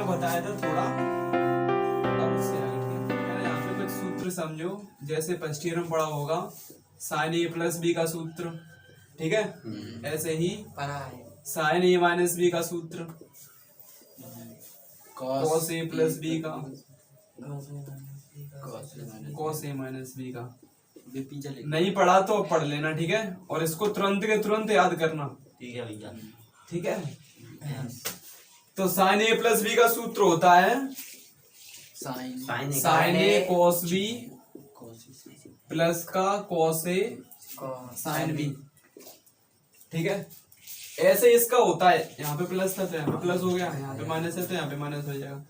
बताया था थोड़ा, अब उससे आगे ठीक है। मैंने यहाँ पे कुछ सूत्र समझो, जैसे फर्स्ट ईयर में पढ़ा होगा साइन ए प्लस बी का सूत्र, ठीक है। ऐसे ही पढ़ा है साइन ए माइनस बी का सूत्र, कॉस ए प्लस बी का, कॉस ए माइनस बी का। नहीं पढ़ा तो पढ़ लेना, ठीक है। और इसको तुरंत के तुरंत याद करना, ठीक है भैया। ठीक है। तो साइन ए प्लस बी का सूत्र होता है साइन ए कॉस बी प्लस का कॉस ए साइन बी, ठीक है। ऐसे इसका होता है, यहाँ पे प्लस था तो यहाँ पे प्लस हो गया, यहाँ पे माइनस है तो यहाँ पे माइनस हो जाएगा।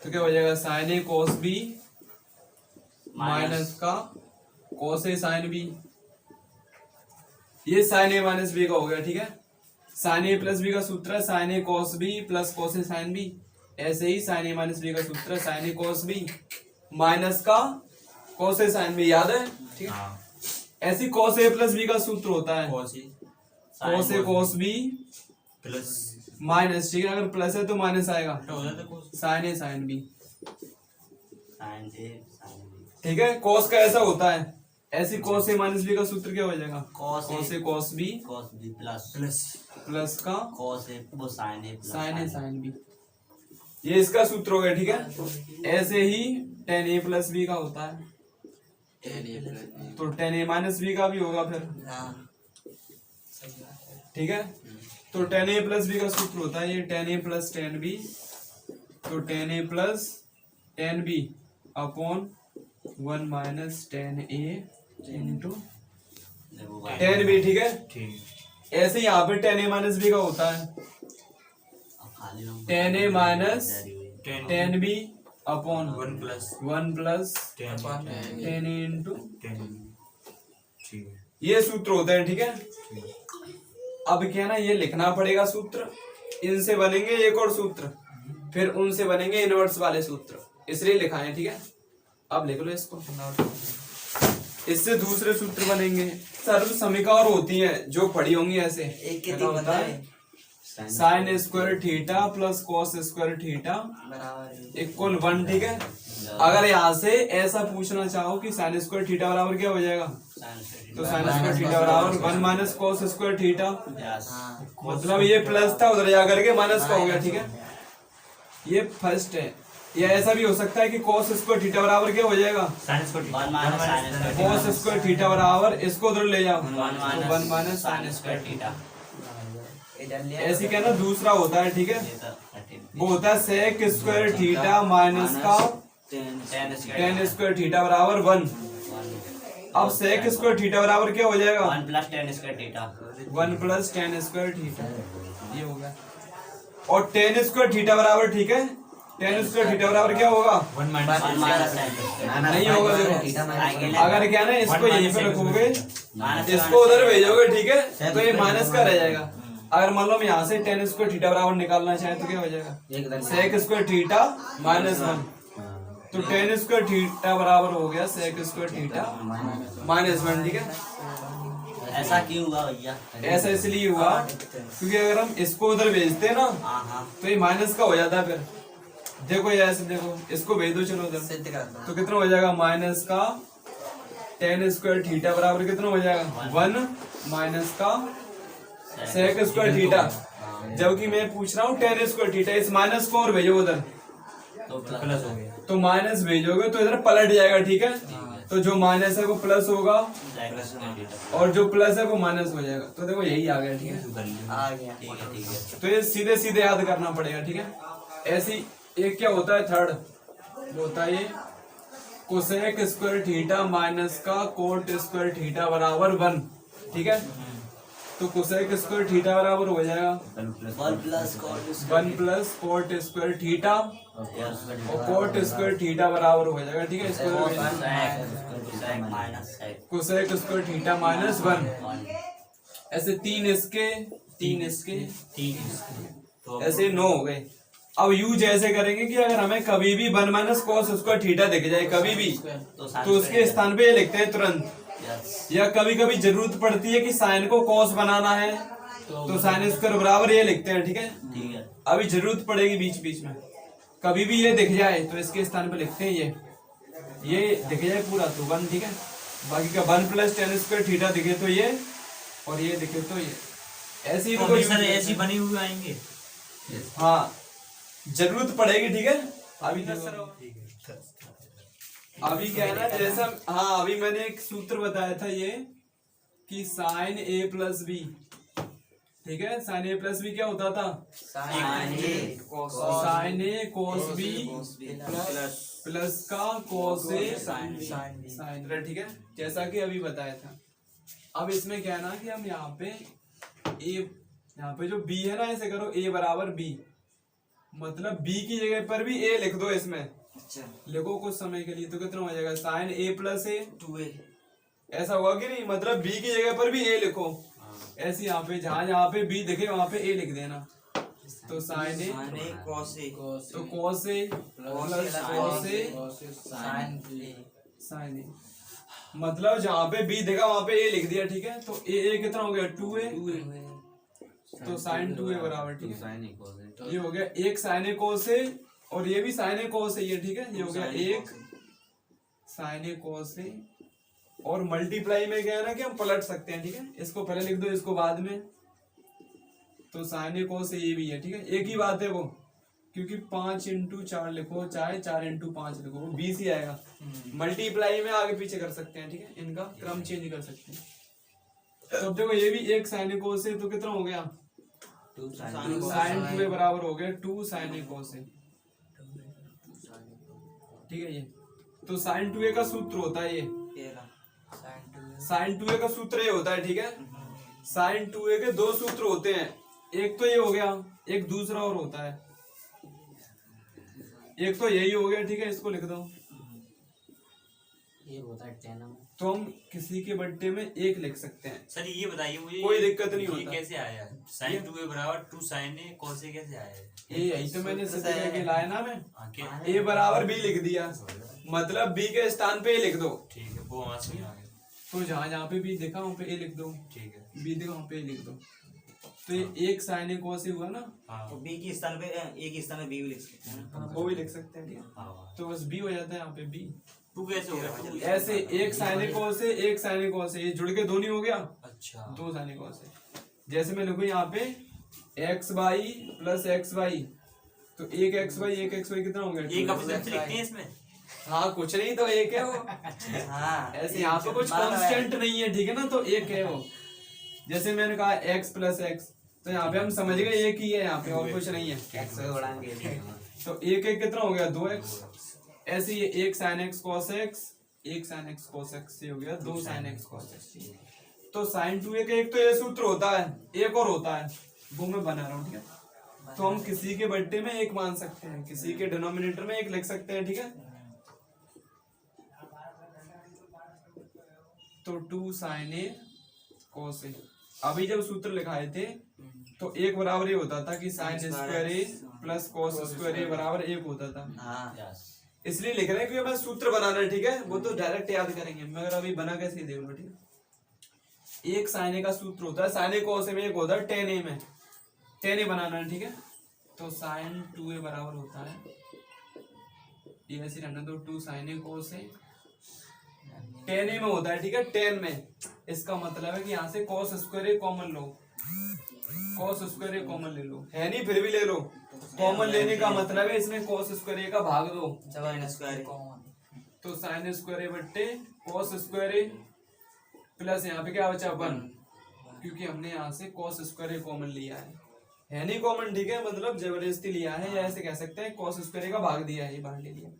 तो क्या हो जाएगा, साइन ए कॉस बी माइनस का कॉस ए साइन बी। ये साइन ए माइनस बी का हो गया, ठीक है। साइन ए प्लस बी का सूत्र है sign A cos B plus cos A sine B. ऐसे ही साइन ए माइनस बी का सूत्र है साइन ए कॉस बी माइनस का कॉस ए साइन बी, याद है, ठीक है। ऐसी कॉस ए प्लस बी का सूत्र होता है cos A cos B plus minus, ठीक है। अगर प्लस है तो माइनस आएगा, साइन ए साइन बी, ठीक है। कॉस का ऐसा होता है, ऐसी कॉस ए माइनस बी का सूत्र क्या हो जाएगा, cos A cos B plus का कॉस ए वो साइन ए साइन बी। ये इसका सूत्र हो गया, ठीक है। ऐसे ही टेन ए प्लस बी का होता है, तो टेन ए माइनस बी का भी होगा फिर, ठीक है। तो टेन ए प्लस बी का सूत्र होता है ये ten a plus ten b, तो ten a plus ten b upon 1 minus ten a into ten b, ठीक है। ऐसे यहाँ पे टेन ए माइनस बी का होता है ten a minus ten b upon 1 plus ten a into, ये सूत्र होता है, ठीक है। अब क्या ना, ये लिखना पड़ेगा सूत्र, इनसे बनेंगे एक और सूत्र, फिर उनसे बनेंगे इनवर्स वाले सूत्र, इसलिए लिखा है, ठीक है। अब लिख लो इसको, इससे दूसरे सूत्र बनेंगे। सर्व समीका और होती है जो पढ़ी होंगी, ऐसे एक होता है sine square theta plus cos square theta equal 1, ठीक है। अगर यहाँ से ऐसा पूछना चाहो कि साइन स्क्वायर थीटा बराबर क्या हो जाएगा, तो साइन स्क्वायर थीटा बराबर 1 माइनस कॉस स्क्वायर थीटा, मतलब ये प्लस था उधर जा करके माइनस का हो गया, ठीक है। ये फर्स्ट है। या ऐसा भी हो सकता है कि कॉस स्क्वायर थीटा बराबर क्या हो जाएगा, कॉस स्क्वायर थीटा बराबर, इसको उधर ले जाओ 1 माइनस साइन स्क्वायर थीटा। ऐसी क्या ना दूसरा होता है, ठीक है। वो होता है सेक स्क्वायर थीटा माइनस का टेन स्क्वायर थीटा बराबर 1। अब सेक स्क्वायर थीटा बराबर क्या हो जाएगा, 1 plus ten square theta, 1 plus ten square theta, ये होगा। और टेन स्क्वायर थीटा बराबर, ठीक है, टेन स्क्वायर थीटा बराबर क्या होगा, 1 माइनस नहीं होगा, देखो। अगर क्या ना इसको यहीं पे रखोगे, इसको उधर भेजोगे, ठीक है, तो ये माइनस का रह जाएगा। अगर मान लो हम यहाँ से टेन स्क्वायर थीटा बराबर निकालना चाहे तो क्या हो जाएगा, सेक स्क्वायर थीटा माइनस 1, तो टेन स्क्वायर थीटा बराबर हो गया सेक स्क्वायर थीटा माइनस 1, ठीक है। ऐसा क्यों हुआ भैया, ऐसा इसलिए हुआ क्योंकि अगर हम इसको उधर भेजते ना तो ये माइनस का हो जाता है। फिर देखो ये ऐसे, देखो इसको भेज दो, चलो उधर, तो कितना हो जाएगा, माइनस का टेन स्क्वायर थीटा बराबर कितना हो जाएगा, 1 माइनस का सेक स्क्वायर थीटा। जबकि मैं पूछ रहा हूँ टेन स्क्वायर थीटा, इस माइनस को और भेजो उधर, तो प्लस हो गया, तो माइनस भेजोगे तो इधर पलट जाएगा, ठीक है। तो जो माइनस है वो प्लस होगा और जो प्लस है वो माइनस हो जाएगा। तो देखो यही आ गया, ठीक है, आ गया, ठीक है। तो ये सीधे सीधे याद करना पड़ेगा, ठीक है। ऐसी एक क्या होता है, थर्ड वो होता है ये कोसेक स्क्वायर थीटा माइनस का कोट स्क्वायर थीटा बराबर 1, ठीक है। तो कोसेक स्क्वायर थीटा बराबर हो जाएगा 1 प्लस कोट स्क्वायर थीटा, और कोट स्क्वायर थीटा बराबर हो जाएगा, ठीक है। इसको कोसेक स्क्वायर थीटा माइनस 1, ऐसे 3 इसके, तो ऐसे 9 हो गए। अब यूज ऐसे करेंगे कि अगर हमें कभी भी 1 माइनस कॉस स्क्वायर थीटा दिख जाए कभी भी, तो उसके स्थान पे ये लिखते हैं तुरंत। या कभी कभी जरूरत पड़ती है कि साइन को कॉस बनाना है, तो साइन स्क्वायर बराबर ये लिखते हैं, ठीक है। अभी जरूरत पड़ेगी बीच बीच में, कभी भी ये दिख जाए तो इसके स्थान पे लिखते हैं ये दिख जाए पूरा तो 1, ठीक है। बाकी का 1 प्लस टेन स्क्वायर थीटा दिखे तो ये, और ये दिखे तो ये, ऐसे ही तो कोई सर ऐसी बनी हुई आएंगे। हाँ जरूरत पड़ेगी, ठीक है। अभी अभी क्या है ना, जैसा हाँ अभी मैंने एक सूत्र बताया था ये कि साइन ए प्लस बी, ठीक है। साइन ए प्लस बी क्या होता था? साइन ए कोस बी प्लस का कोस ए साइन, ठीक है, जैसा कि अभी बताया था। अब इसमें क्या है ना कि हम यहाँ पे जो b है ना, ऐसे करो a बराबर b, मतलब b की जगह पर भी a लिख दो इसमें। अच्छा लिखो कुछ समय के लिए, तो कितना हो जाएगा? Sign a plus A 2a, ऐसा होगा कि नहीं? मतलब b की जगह पर भी a लिखो, ऐसे यहाँ पे जहाँ पे b दिखे वहां पे a लिख देना। तो साइन ए कॉस ए, तो cos A plus cos A sign ए, मतलब जहाँ पे b दिखा वहां पे a लिख दिया, ठीक है। तो a कितना हो गया? 2a, तो साइन 2a बराबर, ठीक है। ये हो गया एक साइन ए कोस ए, और ये भी साइन ए कोस ए, ये ठीक है। ये हो गया एक साइन ए कोस ए, और मल्टीप्लाई में क्या है ना कि हम पलट सकते हैं, ठीक है। इसको पहले लिख दो, इसको बाद में। तो साइन ए कोस ए ये भी है, ठीक है। एक ही बात है वो, क्योंकि 5 इंटू 4 लिखो चाहे 4 इंटू 5 लिखो, वो 20 ही आएगा। मल्टीप्लाई में आगे पीछे कर सकते हैं, ठीक है, इनका क्रम चेंज कर सकते हैं। तो अब देखो ये भी एक साइन ए कोस ए, तो कितना हो गया? साइन 2a बराबर हो गया 2 साइन ए कोस ए, ठीक है। ये तो साइन 2a का सूत्र होता है ये, साइन 2a का सूत्र ये होता है, ठीक है। साइन 2a के दो सूत्र होते हैं, एक तो ये हो गया, एक दूसरा और होता है। एक तो यही हो गया, ठीक है, इसको लिख दो। ये होता है tan, तो हम किसी के बट्टे में एक लिख सकते हैं। सर ये बताइए मुझे, कोई दिक्कत नहीं ये होता। कैसे आया? साइन 2a बराबर 2 साइन ए cos ए कैसे आया? यही तो मैंने सिद्ध करके लाया ना मैं। हाँ, a बराबर b लिख दिया, मतलब b के स्थान पे a लिख दो। ठीक है, वो वहां से आ गया। तो जहाँ पे b दिखा वहाँ पे a लिख दो, ठीक है। b दिखा वहाँ पे a लिख दो। तो ये एक साइन ए कोस ए हुआ ना, हाँ, तो बी की स्थान पे ए की स्थान पे बी भी लिख सकते हैं। वो भी लिख सकते हैं, ठीक है। हाँ। तो बस b हो जाता है यहाँ पे b। टू कैसे हो गया? ऐसे एक साइन ए कोस ए, एक साइन ए कोस ए, ये जुड़ के दो नहीं हो गया? अच्छा, 2 साइन ए कोस ए। जैसे मैं लिखूं यहाँ पे X Y plus X Y, तो एक एक्स वाई कितना हो गया? ये कब से लिखते हैं इसमें? हाँ कुछ नहीं तो एक है वो। हाँ ऐसे यहाँ पे कुछ कांस्टेंट नहीं है, ठीक है ना, तो एक है वो। जैसे मैंने कहा एक्स प्लस एक्स, तो यहाँ पे हम समझ गए एक ही है यहाँ पे, और कुछ नहीं है। तो एक कितना हो गया? 2x। ऐसे ही एक साइन एक्स कॉस एक्स, एक साइन एक्स कॉस एक्स, ये हो गया 2 साइन एक्स कॉस एक्स। तो साइन 2a का एक तो ये सूत्र होता है, एक और होता है, वो मैं बना रहा हूँ, ठीक है। तो हम किसी के बट्टे में एक मान सकते हैं, किसी के डिनोमिनेटर में एक लिख सकते हैं, ठीक है। तो 2 साइन ए कोस ए, अभी जब सूत्र लिखाए थे तो एक बराबर ये होता था कि साइन स्क्वायर ए प्लस कोस स्क्वायर ए बराबर 1 होता था। इसलिए लिख रहे हैं कि हमें सूत्र बनाना है, ठीक है। वो तो डायरेक्ट याद करेंगे, मगर अभी बना कैसे देख लो, ठीक है। एक साइन ए का सूत्र होता है, साइन ए कोस ए में एक होता है टेन ए में, टेन ए बनाना है, ठीक है। तो साइन 2a बराबर होता है, ये ऐसे रहना दो, 2 साइन ए कोस ए, टेन ए में होता है, ठीक है, 10 में। इसका मतलब है कि यहाँ से कॉस स्क्वायर ए कॉमन लो, कॉस स्क्वायर ए कॉमन ले लो, है नहीं फिर भी ले लो। कॉमन लेने का मतलब है इसमें कॉस स्क्वायर ए का भाग दो, तो साइन स्क्वायर ए बट्टे कॉस स्क्वायर ए प्लस यहाँ पे क्या बचा 1, क्योंकि हमने यहाँ से कॉस स्क्वायर ए कॉमन लिया है नहीं कॉमन, ठीक है, मतलब जबरदस्ती लिया है, या ऐसे कह सकते हैं कॉस स्क्वायर ए का भाग दिया है, ये बाहर ले लिया,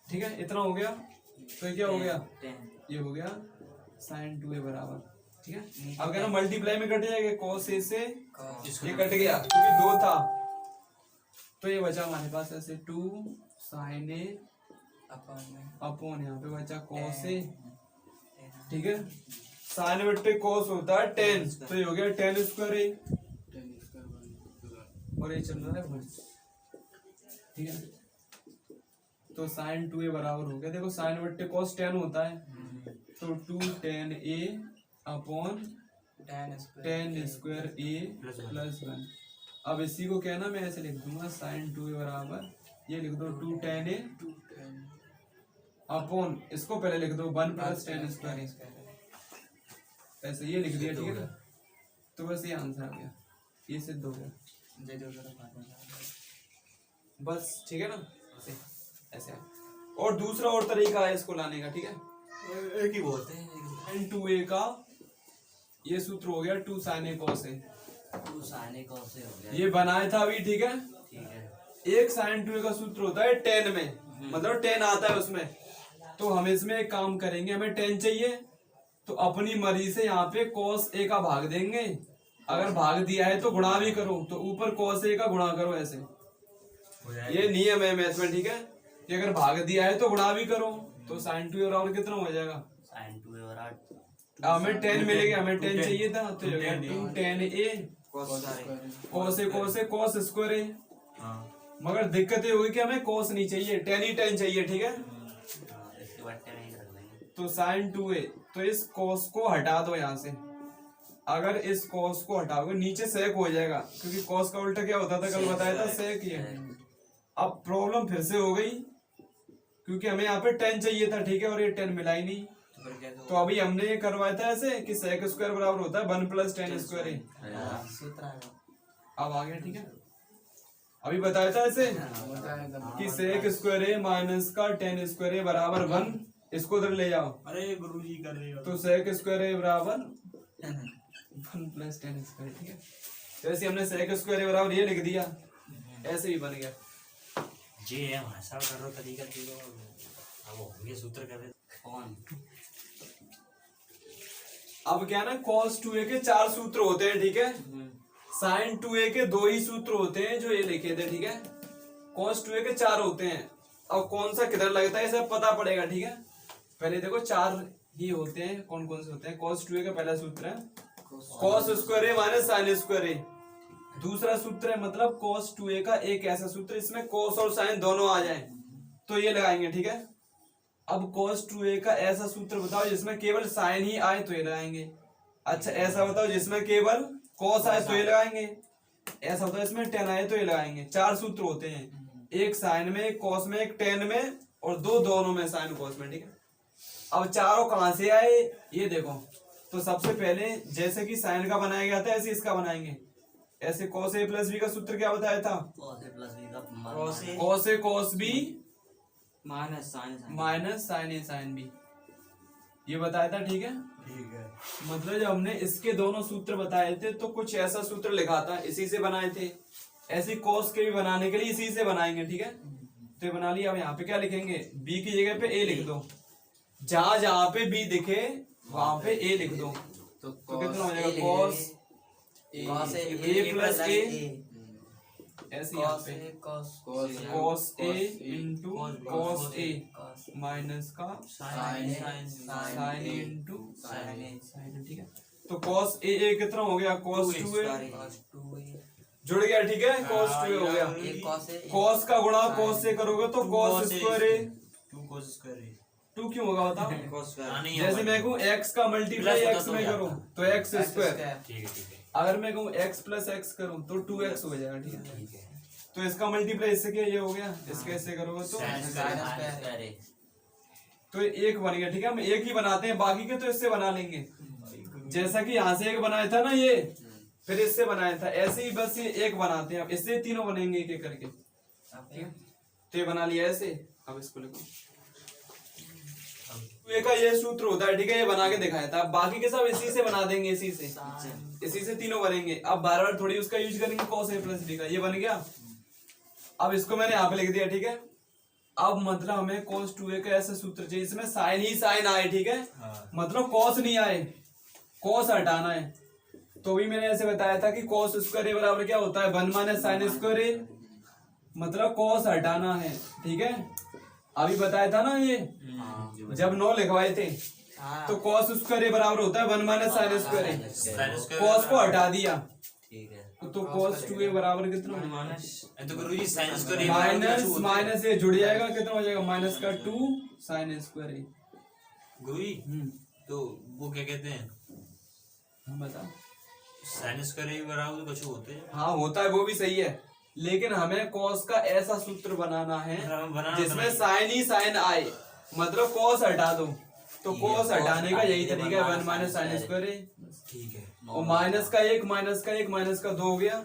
ठीक है। इतना हो गया, तो क्या हो गया? ये हो गया साइन 2a बराबर, ठीक है। अब अगर हम मल्टीप्लाई में कट जाएगा कॉस ए से, ये कट गया क्योंकि 2 था, तो ये बचा हमारे पास ऐसे 2 साइन ए अपॉन यहाँ पे बचा कॉस ए, ठीक है। साइन बट्टे कॉस होता है 10, तो ये हो गया 10 स्क्वायर ए, और ये चल रहा है, ठीक है। तो साइन 2a बराबर हो गया, देखो साइन बट्टे कॉस 10 होता है, तो 2 tan a upon tan square a plus 1। अब इसी को क्या ना मैं ऐसे लिख दूंगा, साइन 2a बराबर ये लिख दो 2 tan a अपॉन इसको पहले लिख दो 1 प्लस tan स्क्वायर, ऐसे ये लिख दिया, ठीक है। तो बस ये आंसर आ गया, ये सिद्ध हो गया बस, ठीक है ना। ऐसे और दूसरा और तरीका है इसको लाने का, ठीक है। एक ही बोलते हैं sin 2a का ये सूत्र हो गया 2 sin a cos a, 2 sin a cos a हो गया, ये बनाया था अभी, ठीक है। ठीक है। एक sin 2a का सूत्र होता है tan में, मतलब tan आता है उसमें। तो हम इसमें एक काम करेंगे, हमें tan चाहिए तो अपनी मर्जी से यहाँ पे cos a का भाग देंगे, अगर भाग दिया है तो गुणा भी करो, तो ऊपर cos a का गुणा करो, ऐसे ये नियम है मैथ में, ठीक है। कि अगर भाग दिया है तो गुणा भी करो, तो sin 2a और कितना हो जाएगा, sin 2a और 8 हमें 10 मिलेगा, हमें 10 चाहिए था, तो 2 tan a cos a cos square a। हाँ मगर दिक्कत ये होगी कि हमें cos नहीं चाहिए, tan ही tan चाहिए, ठीक है। इसके बाद 10 ही रख देंगे, तो sin 2a, तो इस cos को हटा दो यहाँ से, अगर इस cos को हटाओगे नीचे sec हो जाएगा, क्योंकि cos का उल्टा क्या होता था, कल बताया था sec ही है। अब प्रॉब्लम फिर से हो गई, क्योंकि हमें यहाँ पे 10 चाहिए था, ठीक है, और ये 10 मिला ही नहीं। तो फिर कैसे तो अभी हमने ये करवाया था ऐसे कि sec स्क्वायर बराबर होता है 1 प्लस tan स्क्वायर a। होगा? सूत्र आ गया। अब आ गया, ठीक है। अभी बताया था ऐसे कि sec स्क्वायर a माइनस का tan स्क्वायर a बराबर 1, इसको उधर ले जाओ, अरे गुरुजी कर रहे हो तो sec स्क्वायर a बराबर 1 प्लस tan स्क्वायर, ठीक है। तो ऐसे हमने sec स्क्वायर a बराबर ये लिख दिया, ऐसे ही बन गया। जी है भाषा कर रहे हो तरीका देखो, अब होंगे सूत्र कर रहे कौन अब क्या ना, cos 2a के 4 सूत्र होते हैं, ठीक है। sin 2a के 2 ही सूत्र होते हैं जो ये लिखे थे, ठीक है। cos 2a के 4 होते हैं, अब कौन सा किधर लगता है सब पता पड़ेगा, ठीक है। पहले देखो 4 ही होते हैं, कौन कौन से होते हैं। cos 2a का पहला सूत्र है cos square a minus sin square a। दूसरा सूत्र है मतलब cos 2a का एक ऐसा सूत्र इसमें cos और sin दोनों आ जाए, तो ये लगाएंगे, ठीक है। अब cos 2a का ऐसा सूत्र बताओ जिसमें केवल sin ही आए, तो ये लगाएंगे। अच्छा ऐसा बताओ जिसमें केवल cos आए, तो ये लगाएंगे। ऐसा बताओ इसमें tan आए, तो ये लगाएंगे। 4 सूत्र होते हैं, एक sin में, एक cos में, एक tan में, और दो दोनों में sin cos में, ठीक है। अब चारों कहां से आए ये देखो, तो सबसे पहले जैसे कि sin का बनाया गया था ऐसे इसका बनाएंगे। ऐसे cos a प्लस b का सूत्र क्या बताया था, cos a plus b का cos a cos b minus sin minus sin a sin b, ये बताया था, ठीक है। ठीक है। मतलब जब हमने इसके दोनों सूत्र बताए थे तो कुछ ऐसा सूत्र लिखा था, इसी से बनाए थे। ऐसे cos के भी बनाने के लिए इसी से बनाएंगे, ठीक है। तो ये बना लिया। अब यहाँ पे क्या लिखेंगे, b की जगह पे a लिख दो, जहां जहां पे b दिखे वहां पे a लिख दो, तो कितना हो जाएगा cos a प्लस a, ऐसे यहाँ पे cos a into cos a minus का sin a into sin a, ठीक है। तो cos a कितना हो गया, cos 2a जुड़ गया, ठीक है। cos 2a हो गया, cos का गुणा cos से करोगे तो cos square a, 2 cos square है 2 क्यों होगा बताओ। नहीं जैसे मैं कहूँ x का मल्टीप्लाई प्लस x होता में तो करूँ तो x स्क्वायर, ठीक है अगर मैं कहूँ x प्लस x करूँ तो 2x हो जाएगा, ठीक है। ठीक है। तो इसका मल्टीप्लाई इससे क्या ये हो गया, इसके ऐसे करोगे तो तो एक बन गया, ठीक है। हम एक ही बनाते हैं, बाकी के तो इससे बना लेंगे। जैसा कि यहाँ से एक बनाया था ना ये, फिर इससे बनाया था, ऐसे ही बस ये एक बनाते हैं। अब इससे तीनों बनेंगे एक एक करके, ठीक है। तो ये बना लिया ऐसे। अब इसको लिखो, ये का ये सूत्र होता है, ठीक है, ये बना के दिखाया था। बाकी के सब इसी से बना देंगे, इसी से तीनों बनेंगे। अब बार बार थोड़ी उसका यूज करेंगे, cos a प्लस b का, ये बन गया। अब इसको मैंने यहाँ पे लिख दिया, ठीक है। अब मतलब हमें cos 2a का ऐसा सूत्र चाहिए इसमें sin ही sin आए, ठीक है। मतलब cos नहीं आए, cos हटाना है। तो भी मैंने ऐसे बताया था कि cos स्क्वायर a बराबर क्या होता है, 1 माइनस sin स्क्वायर a, मतलब cos हटाना है, ठीक है। अभी बताया था ना ये, जब 9 लिखवाए थे तो cos स्क्वायर a बराबर होता है 1 minus sin square a, cos को हटा दिया, ठीक है। तो cos 2a बराबर कितना तो गुरुजी sin स्क्वायर माइनस माइनस ये जुड़ जाएगा, कितना हो जाएगा माइनस का 2 sin स्क्वायर a। गुरुजी तो वो क्या कहते हैं, हम बता sin स्क्वायर बराबर तो कुछ होते हैं। हाँ होता है, वो भी सही है, लेकिन हमें कॉस का ऐसा सूत्र बनाना है बनाना जिसमें साइन ही साइन आए, मतलब कॉस हटा दो, तो कॉस हटाने का यही तरीका है, 1 माइनस साइन स्क्वायर है, ठीक है। और माइनस का 1 माइनस का 1 माइनस का 2 हो गया,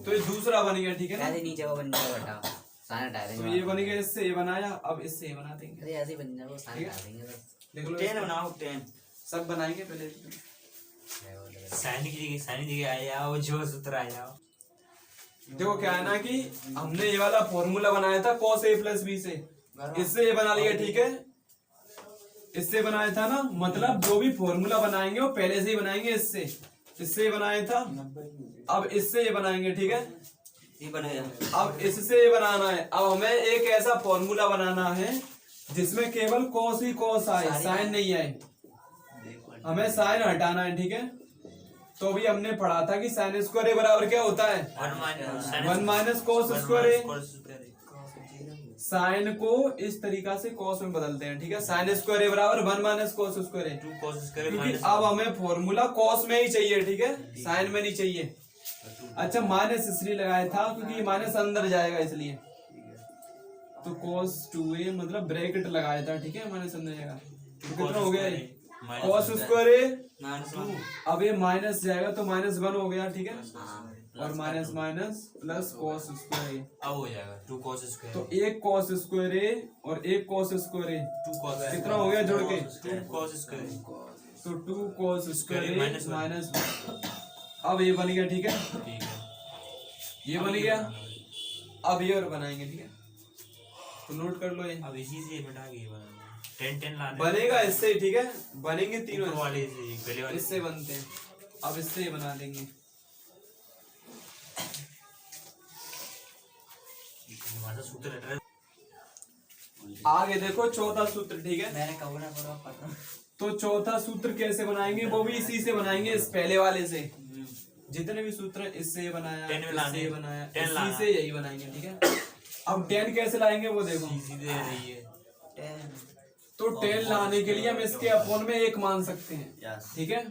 तो ये दूसरा बन गया, ठीक है ना। ऐसे नीचे वो बन जाएगा बेटा, साइन हटा तो देंगे। ये बन गया, इससे ये बनाया, अब इससे ये बना देंगे। अरे ऐसे ही बन जाएगा, साइन हटा देंगे बस। देख लो 10 बनाओ 10। सब बनाएंगे पहले। साइन की जगह आया वो जो सूत्र आया। देखो क्या है ना कि हमने ये वाला फॉर्मूला बनाया था cos a प्लस बी से, इससे ये बना लिया, ठीक है, इससे बनाया था ना, मतलब जो भी फॉर्मूला बनाएंगे वो पहले से ही बनाएंगे, इससे ये बनाया था, अब इससे ये बनाएंगे, ठीक है, ये बनाया। अब इससे ये बनाना है। अब हमें एक ऐसा फॉर्मूला बनाना है जिसमें केवल cos ही cos आए, साइन नहीं आए, हमें साइन हटाना है, ठीक है। तो भी हमने पढ़ा था कि साइन स्क्वायर बराबर क्या होता है, 1 माइनस कॉस स्क्वायर। साइन को इस तरीका से कॉस में बदलते हैं, ठीक है, साइन स्क्वायर बराबर 1 माइनस कॉस स्क्वायर, क्योंकि अब हमें फॉर्मूला कॉस में ही चाहिए, ठीक है, साइन में नहीं चाहिए। अच्छा माइनस इसलिए लगाया था क्योंकि माइनस अंदर जाएगा इसलिए, तो cos 2a मतलब ब्रैकेट लगाया था, ठीक है, माइनस अंदर जाएगा, तो कितना हो गया, cos स्क्वायर अब ये माइनस जाएगा तो -1 हो गया, ठीक है, और minus minus plus cos square, अब हो जाएगा 2 cos स्क्वायर, तो एक cos स्क्वायर और एक cos स्क्वायर 2 cos कितना हो गया जोड़ के, 2 cos स्क्वायर, तो 2 cos स्क्वायर माइनस माइनस, अब ये बन गया, ठीक है, ठीक है, ये बन गया, अब ये और बनाएंगे, ठीक है, तो नोट कर लो ये अब इसी से बेटा ये बनाना 10 लाने बनेगा इससे, ठीक है, बनेंगे तीनों ऊपर वाले से गले वाले इससे बनते हैं, अब इससे ये बना देंगे। हमारा सूत्र है। आगे देखो चौथा सूत्र, ठीक है, मैंने कहा ना पूरा पढ़ रहा हूँ। तो चौथा सूत्र कैसे बनाएंगे, वो भी इसी से बनाएंगे, इस पहले वाले से, जितने भी सूत्र हैं, इससे बनाया, 10 इससे लाने, बनाया, 10 इसी लाना। से यही बनाएंगे, ठीक है। अब 10 कैसे लाएंगे वो देखो, सीधे रही है 10 तो 10 लाने के लिए हम इसके अपोन में 1 मान सकते हैं, यस। ठीक है,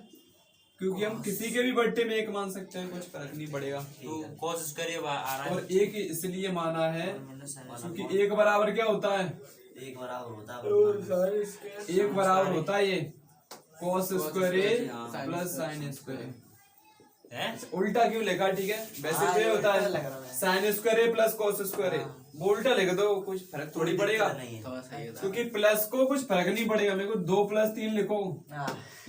क्योंकि हम किसी के भी बट्टे में 1 मान सकते हैं, कुछ फर्क नहीं पड़ेगा, तो cos स्क्वायर आ रहा है, और 1 इसलिए माना है क्योंकि 1 बराबर क्या होता है, एक बराबर होता है। 1 बराबर होता है ये cos square plus sine square, हैं? उल्टा क्यों लिखा, ठीक है, वैसे तो ये होता है sine square plus cos square, वो उल्टा लिख दो, कुछ फर्क थोड़ी पड़ेगा, क्योंकि प्लस को कुछ फर्क नहीं पड़ेगा, मेरे को 2 + 3 लिखो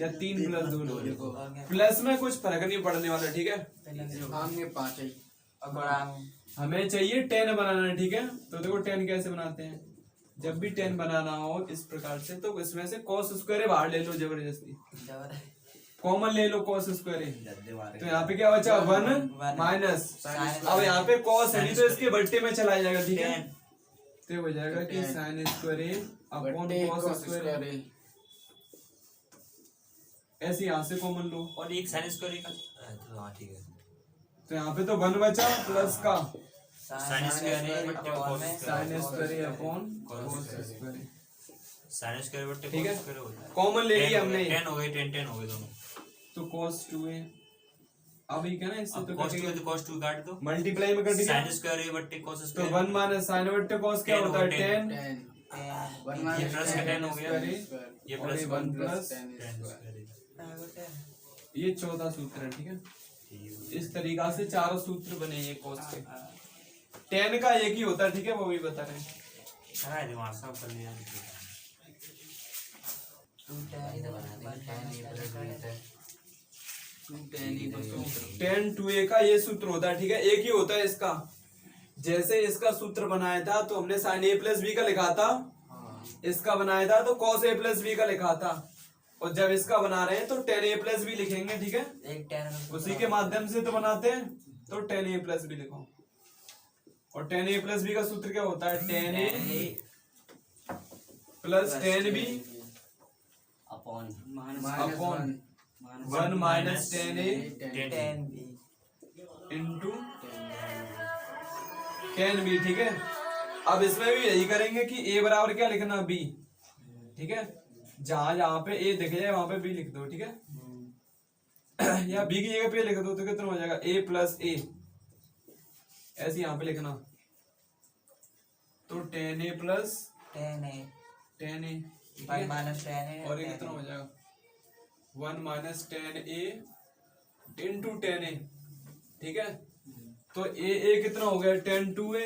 या 3 + 2 लिखो, प्लस में कुछ फर्क नहीं पड़ने वाला, ठीक है। हमें चाहिए 10 बनाना है, ठीक है, तो देखो 10 कैसे बनाते हैं, जब भी 10 बनाना हो इस प्रकार से, तो इसमें से cos स्क्वायर बाहर ले लो, जबरदस्ती कॉमन ले लो cos स्क्वायर, तो यहाँ पे क्या बचा 1 माइनस, अब यहाँ पे cos है नहीं तो इसके बट्टे में चला जाएगा, ठीक है, तो ये हो जाएगा कि sine square upon cos square, ऐसे यहाँ से कॉमन लो, और एक sin स्क्वायर का हाँ ठीक है, तो यहाँ पे तो 1 बचा प्लस का sin स्क्वायर बट्टे cos sine square upon cos square, sin square बट्टे ठीक है, cos स्क्वायर होता है, कॉमन ले लिया हमने, 10 हो गए 10 हो गए दोनों, तो cos 2 है, अब ये क्या ना इससे तो cos 2 है तो cos 2 काट दो, मल्टीप्लाई में कर दिया, sin स्क्वायर बट्टे cos तो स्क्वायर, 1 माइनस साइन बट्टे cos क्या 10 होता है, 10, 10 ये प्लस का 10 हो गया, ये और प्लस ये 1 प्लस 10 ये चौथा सूत्र है, ठीक है। इस तरीका से चारों सूत्र बने ये cos के, 10 का एक ही होता है, ठीक है, वो भी बता रहे हैं, सारा दिमाग साफ कर लिया, 10 2a का ये सूत्र होता है, ठीक है, एक ही होता है इसका, जैसे इसका सूत्र बनाया था तो हमने sin a प्लस b का लिखा था, इसका बनाया था तो cos a प्लस b का लिखा था, और जब इसका बना रहे हैं तो 10a प्लस b लिखेंगे, ठीक है, एक 10 उसी के माध्यम से तो बनाते हैं, तो 10a प्लस b लिखो, और 10a प्लस b का सूत्र क्या होता है, 10a plus 10b upon 1 minus 10a 10b into 10b, ठीक है। अब इसमें भी यही करेंगे कि a बराबर क्या लिखना, b, ठीक है, जहां जहां पे a दिख जाए वहां पे b लिख दो, ठीक है, या b की जगह पे लिख दो तो कितना हो जाएगा, a प्लस a ऐसे यहाँ पे लिखना, तो ten a plus 10A ten A 1 minus 10A और ये कितना हो जाएगा 1 माइनस 10A इंटू 10A, ठीक है। तो ए कितना हो गया 10 2A,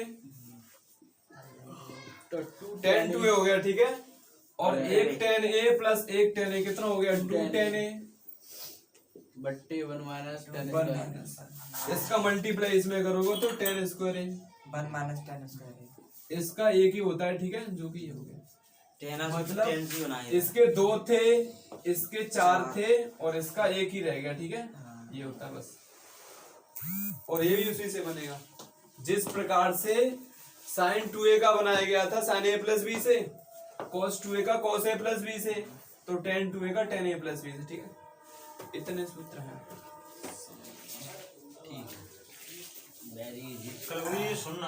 10 2A हो गया, ठीक है। और एक 10A प्लस एक 10A कितना हो गया 2 10A बट्टे 1 माइनस 10 1 माइनस, इसका मल्टीप्लाई इसमें करोगे तो 10 स्क्वायर है, 1 minus 10 square इसका एक ही होता है, ठीक है, जो कि ये हो गया। 10 मतलब 10 भी बनाए इसके 2 थे, इसके 4 थे और इसका एक ही रह गया, ठीक है। ये होता है बस, और ये भी उसी से बनेगा जिस प्रकार से साइन 2A का बनाया गया था साइन A प्लस बी से, कॉस 2A का कॉस A प्लस बी से, तो टेन 2A का टेन A प्लस बी से, ठीक है। इतने सूत्र हैं। ठीक है। कल सुनना